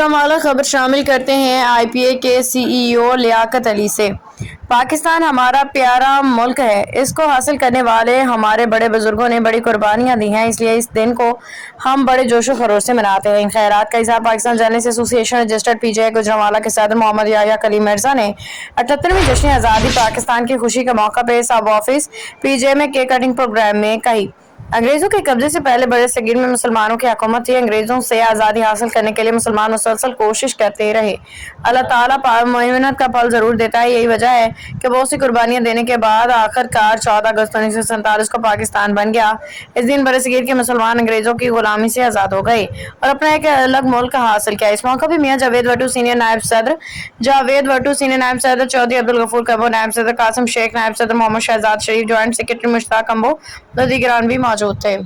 گجرانوالہ خبر شامل کرتے ہیں آئی پی اے کے سی ای او لیاقت علی سے۔ پاکستان ہمارا پیارا ملک ہے، اس کو حاصل کرنے والے ہمارے بڑے بزرگوں نے بڑی قربانیاں دی ہیں، اس لیے اس دن کو ہم بڑے جوش و خروش سے مناتے ہیں۔ ان خیرات کا اظہار پاکستان جرنلسٹ ایسوسی ایشن رجسٹرڈ پی جے اے گجرانوالہ کے صدر محمد یحییٰ کلیم مرزا نے 78ویں جشن آزادی پاکستان کی خوشی کے موقع پہ سب آفس پی جے اے میں کیک کٹنگ پروگرام میں کہی۔ انگریزوں کے قبضے سے پہلے برصغیر میں مسلمانوں کی حکومت تھی۔ انگریزوں سے آزادی حاصل کرنے کے لیے مسلمان مسلسل کوشش کرتے رہے۔ اللہ تعالیٰ محنت کا پھل ضرور دیتا ہے، یہی وجہ ہے کہ بہت سی قربانیاں دینے کے بعد آخر کار 14 اگست 1947 کو پاکستان بن گیا۔ اس دن برصغیر کے مسلمان انگریزوں کی غلامی سے آزاد ہو گئے اور اپنا ایک الگ ملک حاصل کیا۔ اس موقع پہ میاں جاوید بھٹو سینئر نائب صدر، چودھری عبدالغفور کمبو نائب صدر، قاسم شیخ نائب صدر، محمد شہزاد شریف جوائنٹ سیکرٹری، مشتاق کمبو و دیگران بھی موجود تھے۔